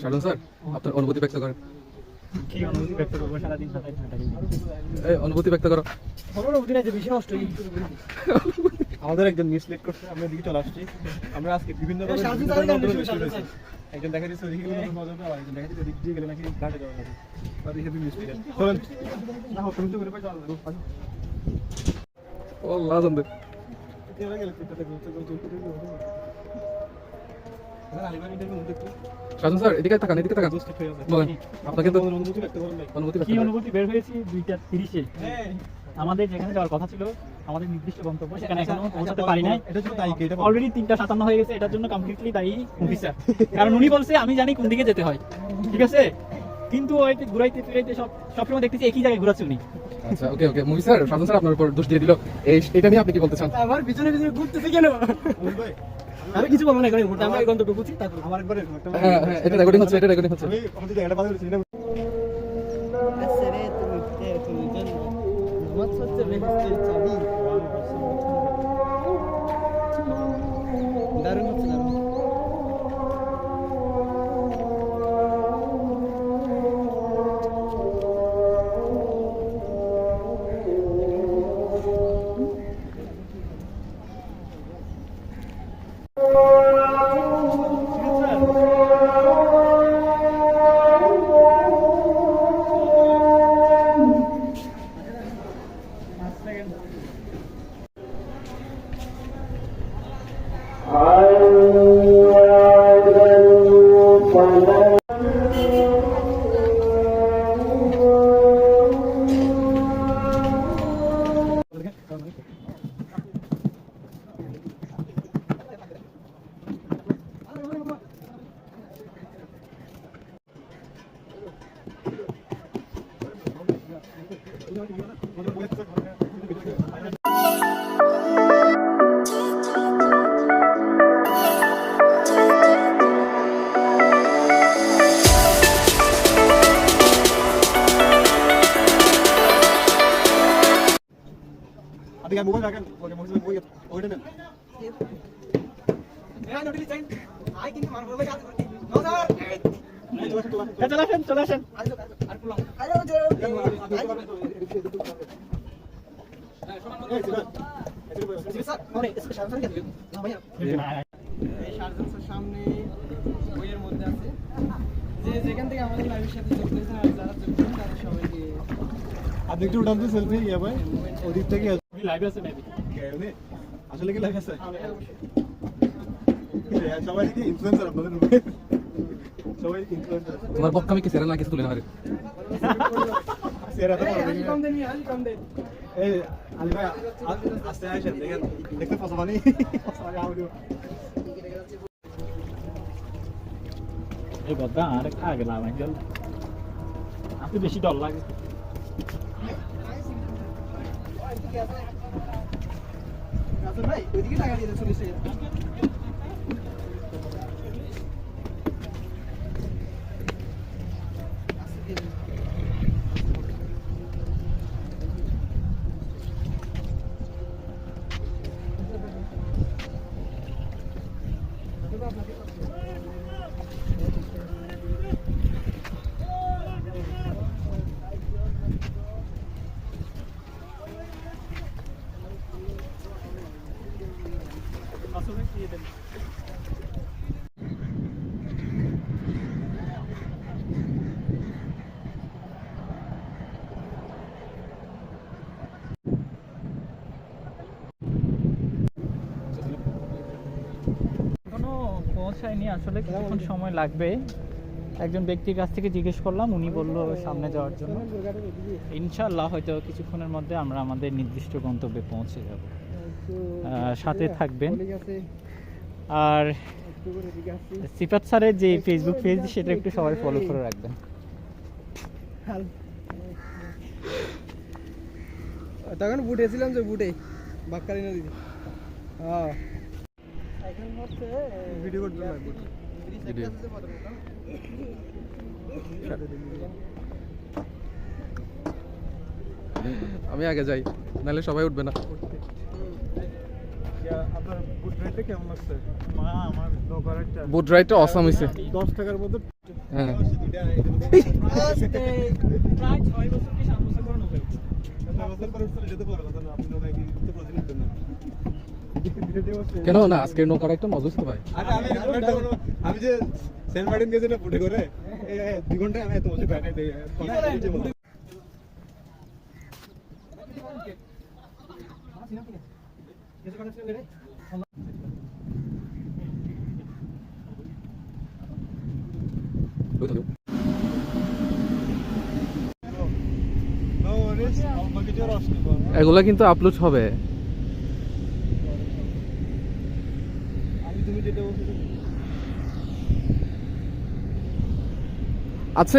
শারদুল sir, আপনার অনুভূতি ব্যক্ত করেন। কি অনুভূতি ব্যক্ত করবো? সারাদিন সাঁতার কাটি। এই অনুভূতি ব্যক্ত করো। আমার অনুভূতি নাই যে বেশি নষ্ট আমাদের একজন মিসলিড করছে, আমরা দিকে চলে আসছি। আমরা আজকে বিভিন্ন একজন দেখা যাচ্ছে ওদিকে গেলে মজা পাওয়া, একজন দেখা যাচ্ছে ওদিক দিয়ে গেলে নাকি ঘাটে যাওয়া লাগে। আর এই হেভি মিসলিড চলেন না হোক তুমি তো করে পাই চলো ও লাজন্দ তেরা গেলে পেটটা ঘুরতে ঘুরতে না আলিবানি থেকে দেখো। শারদুল স্যার, এদিকে তাকান, এদিকে তাকান। দোস্ত হয়ে আছে বলেন, আপনাকে তো অনুভূতি ব্যক্ত করেন নাই। অনুভূতি কি অনুভূতি? বের হয়েছি 2:30-এ। হ্যাঁ আমাদের যেখানে যাওয়ার কথা ছিল, আমাদের নির্দিষ্ট গন্তব্য, সেখানে এখনো পৌঁছাতে পারি নাই। এটা জন্য দায়ী কে? এটা অলরেডি 3:57 হয়ে গেছে। এটার জন্য কমপ্লিটলি দায়ী অফিসার, কারণ উনি বলছে আমি জানি কোন দিকে যেতে হয়, ঠিক আছে, কিন্তু ওই ঘুরাইতে ফিরাইতে সবসময় দেখতেছি একই জায়গায় ঘুরাচ্ছে উনি। আচ্ছা, ওকে ওকে। মুভি স্যার, শারদুল স্যার আপনার উপর দোষ দিয়ে দিল, এটা নিয়ে আপনি কি বলতে চান? আমার পিছনে পিছনে ঘুরতেছে কেন? আমি কিছু বলবো না, এখানে ঘুরতে আমরা এই গন্তব্য বুঝি। তারপর আমার একবার হ্যাঁ হ্যাঁ, এটা রেকর্ডিং হচ্ছে, এটা রেকর্ডিং হচ্ছে। আমি আমাদের জায়গাটা বাদ করেছি না। দারুণ হচ্ছে, দারুণ। Adiga mobil akan, oke mobil mobil, oke deh. চলে আসেন, চলে আসেন। সামনে বইয়ের মধ্যে আছে যে যেখান থেকে আমাদের লাইভের সাথে যুক্ত হয়েছেন আর যারা যুক্ত হন তাদের সবাইকে আপনি একটু উঠান তো সেলফি ইয়া ভাই, ওদিক থেকে লাইভ আছে মেবি। আসলে কি লাগে আছে সবাই কি ইনফ্লুয়েন্সার আপনাদের সবাই ইনফ্লুয়েন্সার তোমার পক্ষে আমি কি সেরা না কিছু তুলে না রে? সেরা তো হাজি কম দেন হাজি কম দেন এই আলি ভাই আস্তে আসেন দেখেন দেখতে পছন্দ আউডিও এই কথা আর আগে লাভ আঙ্কেল, আপনি বেশি ডর লাগে। রাসেল ভাই ওইদিকে টাকা দিয়ে 40 টাকা আসলে কি দেন? এখনো পৌঁছায়নি, আসলে কিছুক্ষণ সময় লাগবে। একজন ব্যক্তির কাছ থেকে জিজ্ঞেস করলাম, উনি বলল সামনে যাওয়ার জন্য। ইনশাআল্লাহ হয়তো কিছুক্ষণের মধ্যে আমরা আমাদের নির্দিষ্ট গন্তব্যে পৌঁছে যাব। সাথে থাকবেন। আর সিফাত স্যারের যে ফেসবুক পেজ, সেটা একটু সবাই ফলো করে রাখবেন। তখন বুটেছিলাম যে বুটে বাক্কারি নদী হ্যাঁ এখন হচ্ছে ভিডিও করতে লাগবে ভিডিও। আমি আগে যাই, নাহলে সবাই উঠবে না। আপনার গুড রাইডটা কেমন লাগছে? আমার নৌকার একটা বোট রাইডটা অসাম হইছে 10 টাকার মধ্যে হ্যাঁ প্রায় 6 বছর কি 7 বছর করে নৌকায় উঠছি। বছর পরে উঠলে যেতে পারো কথা না, আপনি নৌকা কি উঠতে পারছেন না? কেন না আজকের নৌকার একটা মজা তো ভাই আমি যে সেন্ট মার্টিন গেছি না বুটে করে 2 ঘন্টায় আমি এত বসে ব্যাটাই দেই এগুলা কিন্তু আপলোড হবে আমি তুমি যেটা বলছো আচ্ছা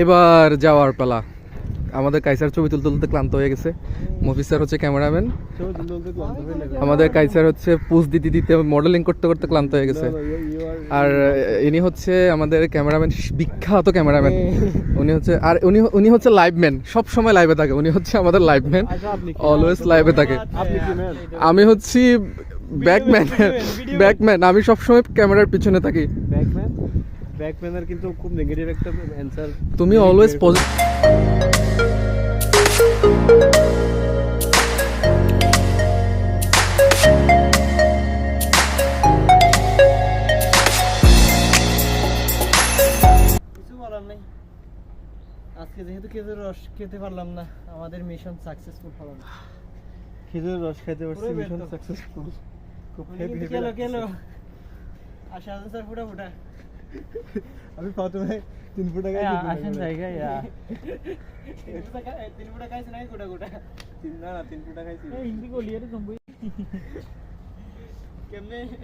এবার যাওয়ার পালা। আমাদের কাইসার ছবি তুলতে তুলতে ক্লান্ত হয়ে গেছে। মফিজ স্যার হচ্ছে ক্যামেরাম্যান, চলো দিন বলতে ক্লান্ত হয়ে লাগে আমাদের কাইসার হচ্ছে পোজ দিতে দিতে মডেলিং করতে করতে ক্লান্ত হয়ে গেছে। আর ইনি হচ্ছে আমাদের ক্যামেরাম্যান, বিখ্যাত ক্যামেরাম্যান। উনি হচ্ছে, আর উনি হচ্ছে লাইভম্যান, সব সময় লাইভে থাকে। উনি হচ্ছে আমাদের লাইভম্যান, অলওয়েজ লাইভে থাকে। আপনি কি ম্যান? আমি হচ্ছি ব্যাকম্যান, আমি সবসময় ক্যামেরার পিছনে থাকি। ব্যাকম্যান? ব্যাকম্যানের কিন্তু খুব নেগেটিভ একটা অ্যানসার। তুমি অলওয়েজ পজিটিভ। কিছু বলার নেই, আজকে যেহেতু খেজুর রস খেতে পারলাম না, আমাদের মিশন সাকসেসফুল হলো না। খেজুর রস খাইতে পারছি, পুরো মিশন ব্যর্থ। সাকসেসফুল। খুব উনি হেভি কিন্তু কেলো কেলো আর শাহজাহান স্যার ফুটা ফুটা। আমি প্রথমে 3 ফুটা এই খাইছি। আসেন জায়গায় 3 ফুটা খাইছে নাকি গোটা গোটা? না 3 ফুটা খাইছি। হিন্দি বলিয়ে রে জম্বু কেমনে